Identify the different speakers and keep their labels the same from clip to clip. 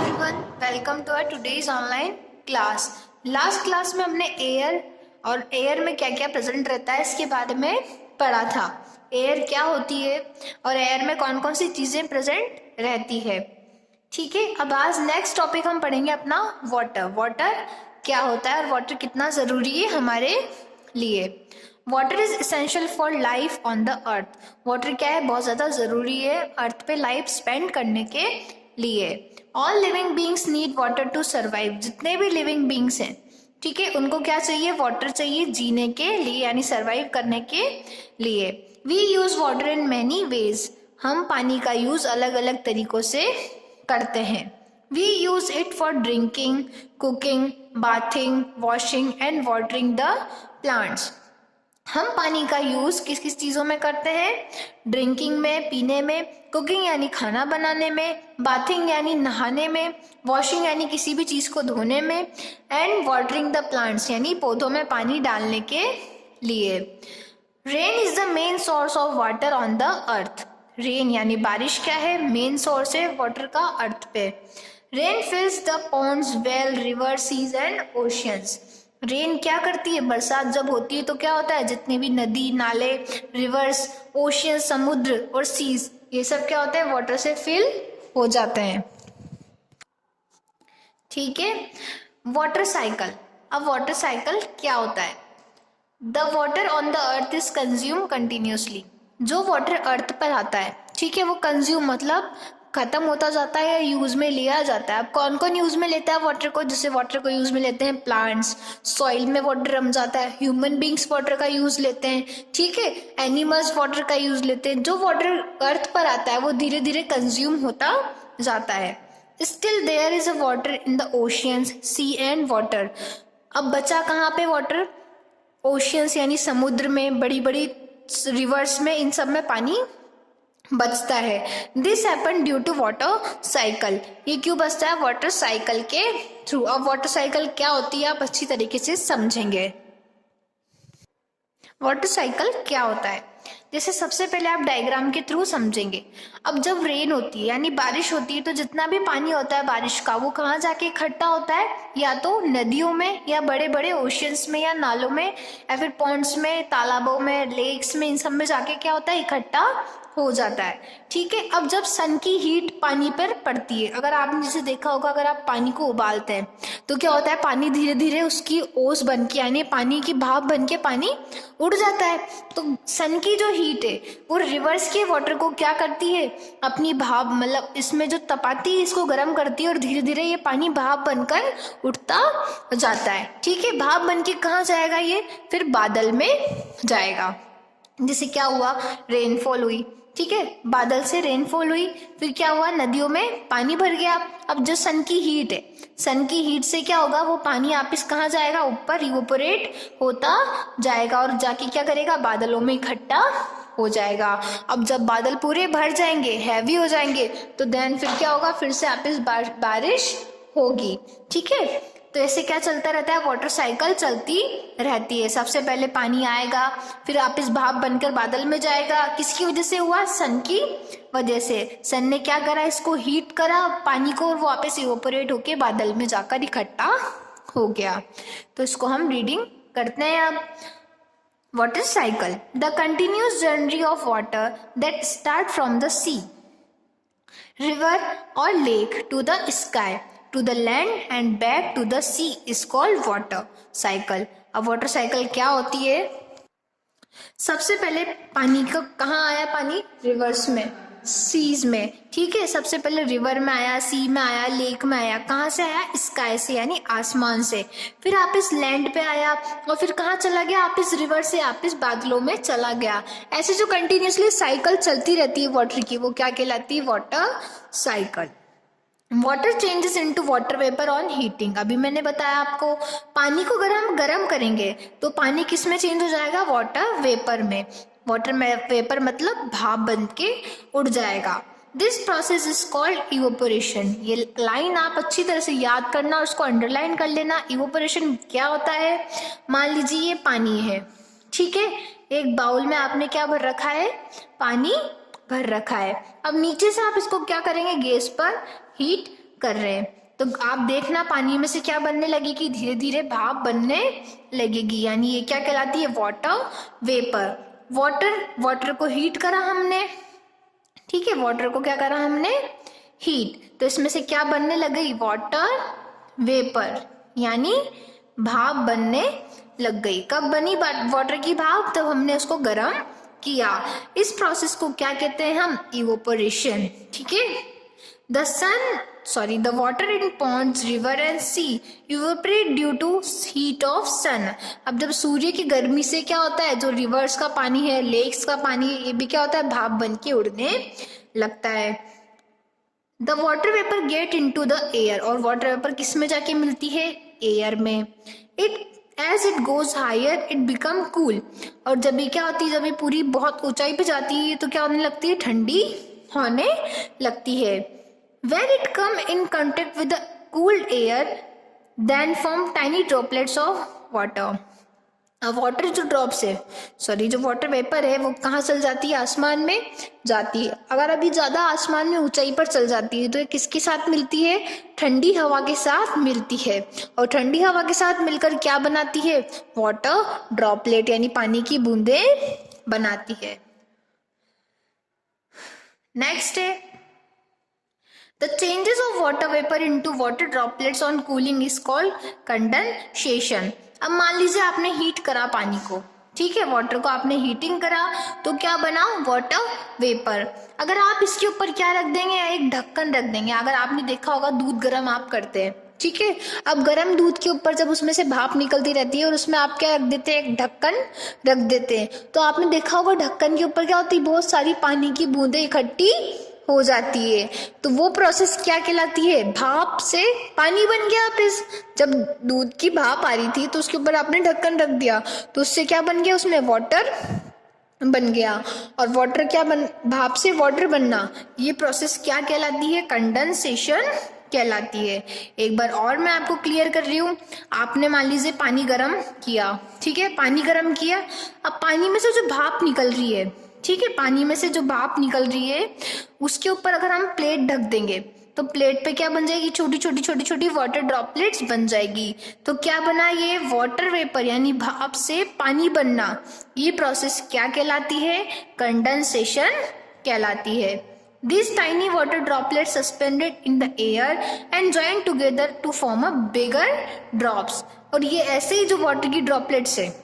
Speaker 1: Everyone, welcome to our today's online class. Last class में हमने air और air में क्या क्या प्रेजेंट रहता है इसके बारे में पढ़ा था। एयर क्या होती है और एयर में कौन कौन सी चीज़ें प्रेजेंट रहती है। ठीक है, अब आज नेक्स्ट टॉपिक हम पढ़ेंगे अपना वाटर। वाटर क्या होता है और वाटर कितना ज़रूरी है हमारे लिए। Water is essential for life on the earth. Water क्या है, बहुत ज़्यादा ज़रूरी है अर्थ पे लाइफ स्पेंड करने के लिए। All living beings need water to survive. जितने भी लिविंग बींग्स हैं, ठीक है, उनको क्या चाहिए, वाटर चाहिए जीने के लिए, यानी सर्वाइव करने के लिए। We use water in many ways. हम पानी का यूज अलग अलग तरीकों से करते हैं। We use it for drinking, cooking, bathing, washing and watering the plants. हम पानी का यूज किस किस चीज़ों में करते हैं, ड्रिंकिंग में, पीने में, कुकिंग यानी खाना बनाने में, बाथिंग यानी नहाने में, वॉशिंग यानी किसी भी चीज़ को धोने में, एंड वाटरिंग द प्लांट्स यानी पौधों में पानी डालने के लिए। Rain is the main source of water on the earth. Rain यानी बारिश क्या है, मेन सोर्स है वाटर का अर्थ पे। Rain fills the ponds, well, river, seas and oceans. Rain क्या करती है, बरसात जब होती है तो क्या होता है, जितने भी नदी, नाले, रिवर्स, ओशियन, समुद्र और सीज, ये सब क्या होते हैं, वाटर से फिल हो जाते हैं। ठीक है, वाटर साइकिल। अब वाटर साइकिल क्या होता है। The water on the earth is consume continuously. जो वाटर अर्थ पर आता है, ठीक है, वो कंज्यूम मतलब खत्म होता जाता है या यूज में लिया जाता है। अब कौन कौन यूज में लेता है वाटर को, जैसे वाटर को यूज में लेते हैं प्लांट्स, सॉइल में वाटर रम जाता है, ह्यूमन बींग्स वाटर का यूज लेते हैं, ठीक है, एनिमल्स वाटर का यूज लेते हैं। जो वाटर अर्थ पर आता है वो धीरे धीरे कंज्यूम होता जाता है। Still there is a water in the oceans, sea and water. अब बचा कहाँ पे वाटर, ओशियंस यानी समुद्र में, बड़ी बड़ी रिवर्स में, इन सब में पानी बचता है। This happen due to water cycle. ये क्यों बचता है, वाटर साइकिल के थ्रू। अब वाटर साइकिल क्या होती है आप अच्छी तरीके से समझेंगे। वाटर साइकिल क्या होता है, जैसे सबसे पहले आप डायग्राम के थ्रू समझेंगे। अब जब रेन होती है यानी बारिश होती है, तो जितना भी पानी होता है बारिश का, वो कहाँ जाके इकट्ठा होता है, या तो नदियों में, या बड़े बड़े ओशियंस में, या नालों में, या फिर पॉन्ड्स में, तालाबों में, लेक्स में, इन सब में जाके क्या होता है, इकट्ठा हो जाता है। ठीक है, अब जब सन की हीट पानी पर पड़ती है, अगर आपने जैसे देखा होगा, अगर आप पानी को उबालते हैं तो क्या होता है, पानी धीरे धीरे उसकी ओस बन के, यानी पानी की भाप बन के पानी उड़ जाता है। तो सन की जो हीट है वो रिवर्स के वाटर को क्या करती है, अपनी भाप मतलब इसमें जो तपाती है इसको गर्म करती है, और धीरे धीरे ये पानी भाप बनकर उठता जाता है। ठीक है, भाप बन के कहाँ जाएगा, ये फिर बादल में जाएगा। जैसे क्या हुआ, रेनफॉल हुई, ठीक है, बादल से रेनफॉल हुई, फिर क्या हुआ, नदियों में पानी भर गया। अब जो सन की हीट है, सन की हीट से क्या होगा, वो पानी वापिस कहाँ जाएगा, ऊपर इवोपोरेट होता जाएगा, और जाके क्या करेगा, बादलों में इकट्ठा हो जाएगा। अब जब बादल पूरे भर जाएंगे, हैवी हो जाएंगे, तो देन फिर क्या होगा, फिर से वापिस बारिश होगी। ठीक है, तो ऐसे क्या चलता रहता है, वाटर साइकिल चलती रहती है। सबसे पहले पानी आएगा, फिर वापिस भाप बनकर बादल में जाएगा। किसकी वजह से हुआ, सन की वजह से। सन ने क्या करा, इसको हीट करा पानी को, और वो वापस इवोपोरेट होके बादल में जाकर इकट्ठा हो गया। तो इसको हम रीडिंग करते हैं अब। Water cycle, the continuous journey of water that start from the sea, river और lake to the sky, to the land and back to the sea is called water cycle। अब वाटर साइकिल क्या होती है, सबसे पहले पानी का कहाँ आया, पानी रिवर्स में, सीज में, ठीक है, सबसे पहले रिवर में आया, सी में आया, लेक में आया, कहाँ से आया, स्काई से यानी आसमान से, फिर आप इस लैंड पे आया, और फिर कहाँ चला गया, आप इस रिवर से आप इस बादलों में चला गया। ऐसे जो कंटिन्यूसली साइकिल चलती रहती है वाटर की, वो क्या कहलाती है, water cycle. Water changes into water vapour on heating. अभी मैंने बताया आपको, पानी को अगर हम गर्म करेंगे तो पानी किस में चेंज हो जाएगा, वाटर वेपर में। वाटर वेपर मतलब भाप बन के उड़ जाएगा। This process is called evaporation. ये लाइन आप अच्छी तरह से याद करना और उसको अंडरलाइन कर लेना। इवोपोरेशन क्या होता है, मान लीजिए ये पानी है, ठीक है, एक बाउल में आपने क्या भर रखा है, पानी भर रखा है। अब नीचे से आप इसको क्या करेंगे, गैस पर हीट कर रहे हैं। तो आप देखना पानी में से क्या बनने लगेगी, धीरे धीरे भाप बनने लगेगी, यानी ये क्या कहलाती है, वाटर वेपर। वाटर को हीट करा हमने, ठीक है, वाटर को क्या करा हमने, हीट, तो इसमें से क्या बनने लग गई, वाटर वेपर, यानी भाप बनने लग गई। कब बनी वाटर की भाप, तब हमने उसको गर्म किया। इस प्रोसेस को क्या कहते हैं हम, इवोपोरेशन, ठीक है। the water in ponds, river and sea evaporate due to heat of sun। अब जब सूर्य की गर्मी से क्या होता है, जो रिवर्स का पानी है, लेक्स का पानी, ये भी क्या होता है, भाप बन के उड़ने लगता है। The water vapour get into the air, और वाटर वेपर किस में जाके मिलती है, एयर में। As it goes higher it become cool, और जब ये क्या होती है, जब ये पूरी बहुत ऊंचाई पे जाती है तो क्या होने लगती है, ठंडी होने लगती है। When it come in contact with the cooled air, then form tiny droplets of water। अब वाटर जो ड्रॉप्स है, जो वाटर वेपर है, वो कहाँ चल जाती है, आसमान में जाती है। अगर अभी ज्यादा आसमान में ऊंचाई पर चल जाती है तो ये किसके साथ मिलती है, ठंडी हवा के साथ मिलती है, और ठंडी हवा के साथ मिलकर क्या बनाती है, वाटर ड्रॉपलेट, यानी पानी की बूंदे बनाती है। नेक्स्ट है The changes of water vapor into water droplets on cooling is called condensation। अब मान लीजिए आपने हीट करा पानी को, ठीक है, वाटर को आपने हीटिंग करा, तो क्या बना, वाटर वेपर। अगर आप इसके ऊपर क्या रख देंगे, एक ढक्कन रख देंगे। अगर आपने देखा होगा दूध गर्म आप करते हैं, ठीक है, अब गर्म दूध के ऊपर जब उसमें से भाप निकलती रहती है और उसमें आप क्या रख देते हैं, एक ढक्कन रख देते हैं, तो आपने देखा होगा ढक्कन के ऊपर क्या होती है, बहुत सारी पानी की बूंदें इकट्ठी हो जाती है। तो वो प्रोसेस क्या कहलाती है, भाप से पानी बन गया। फिर जब दूध की भाप आ रही थी तो उसके ऊपर आपने ढक्कन रख दिया, तो उससे क्या बन गया, उसमें वाटर बन गया। और वाटर क्या भाप से वाटर बनना, ये प्रोसेस क्या कहलाती है, कंडेंसेशन कहलाती है। एक बार और मैं आपको क्लियर कर रही हूँ। आपने मान लीजिए पानी गर्म किया, ठीक है, पानी गर्म किया, अब पानी में से जो भाप निकल रही है, ठीक है, पानी में से जो भाप निकल रही है उसके ऊपर अगर हम प्लेट ढक देंगे तो प्लेट पे क्या बन जाएगी, छोटी छोटी वाटर ड्रॉपलेट्स बन जाएगी। तो क्या बना, ये वाटर वेपर, यानी भाप से पानी बनना। ये प्रोसेस क्या कहलाती है, कंडेंसेशन कहलाती है। These tiny water droplets suspended in the air and joined together to form a bigger drops। और ये ऐसे ही जो वाटर की ड्रॉपलेट्स है,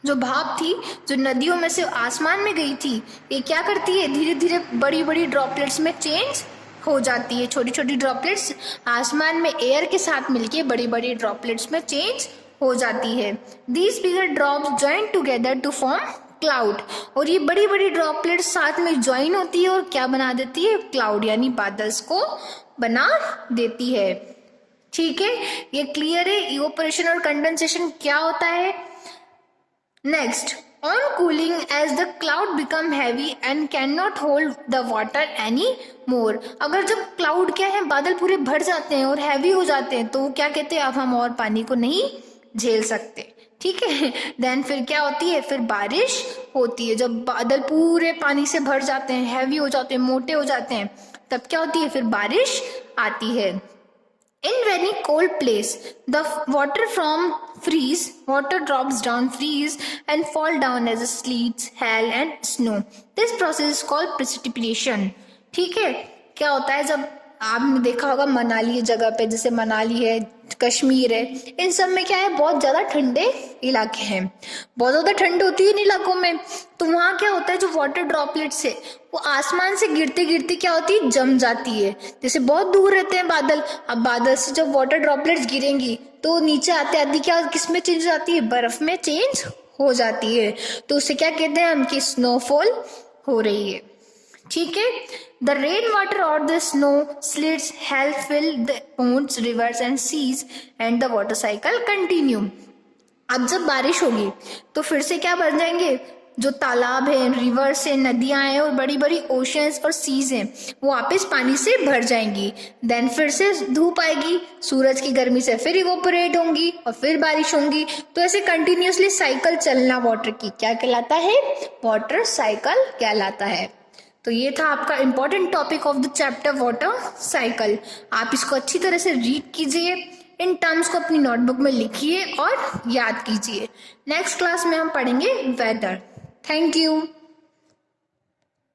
Speaker 1: जो भाप थी, जो नदियों में से आसमान में गई थी, ये क्या करती है, धीरे धीरे बड़ी बड़ी ड्रॉपलेट्स में चेंज हो जाती है। छोटी छोटी ड्रॉपलेट्स आसमान में एयर के साथ मिलके बड़ी बड़ी ड्रॉपलेट्स में चेंज हो जाती है। These bigger drops join together to form cloud, और ये बड़ी बड़ी ड्रॉपलेट्स साथ में ज्वाइन होती है और क्या बना देती है, क्लाउड, यानी बादल्स को बना देती है। ठीक है, ये क्लियर है, इवोपोरेशन और कंडेंसेशन क्या होता है। Next, on cooling, as the cloud become heavy and cannot hold the water anymore। अगर जब क्लाउड क्या है, बादल पूरे भर जाते हैं और हैवी हो जाते हैं, तो क्या कहते हैं, अब हम और पानी को नहीं झेल सकते, ठीक है। देन फिर क्या होती है, फिर बारिश होती है। जब बादल पूरे पानी से भर जाते हैं, हैवी हो जाते हैं, मोटे हो जाते हैं, तब क्या होती है, फिर बारिश आती है। In very cold place, the water drops down, freeze and fall down as sleets, hail and snow। This process is called precipitation। ठीक है, क्या होता है, जब आपने देखा होगा मनाली जगह पे, जैसे मनाली है, कश्मीर है, इन सब में क्या है, बहुत ज्यादा ठंडे इलाके हैं, बहुत ज्यादा ठंड होती है इन इलाकों में। तो वहाँ क्या होता है, जो वाटर ड्रॉपलेट्स है वो आसमान से गिरते गिरते क्या होती है, जम जाती है। जैसे बहुत दूर रहते हैं बादल, अब बादल से जब वाटर ड्रॉपलेट्स गिरेंगी तो नीचे आते आती क्या, किस में चेंज हो जाती है, बर्फ में चेंज हो जाती है। तो उसे क्या कहते हैं हम, कि स्नोफॉल हो रही है। ठीक है, द रेन वाटर और the snow slits help fill the ponds, rivers and seas and the water cycle continue। अब जब बारिश होगी तो फिर से क्या बन जाएंगे, जो तालाब है, रिवर्स है, नदियां हैं और बड़ी बड़ी ओशंस और सीज हैं, वो वापस पानी से भर जाएंगी। देन फिर से धूप आएगी, सूरज की गर्मी से फिर इवोपोरेट होंगी और फिर बारिश होंगी। तो ऐसे कंटिन्यूसली साइकिल चलना वाटर की क्या कहलाता है, वाटर साइकिल कहलाता है। तो ये था आपका important topic of the chapter water cycle. आप इसको अच्छी तरह से रीड कीजिए, इन टर्म्स को अपनी नोटबुक में लिखिए और याद कीजिए। नेक्स्ट क्लास में हम पढ़ेंगे वेदर। Thank you.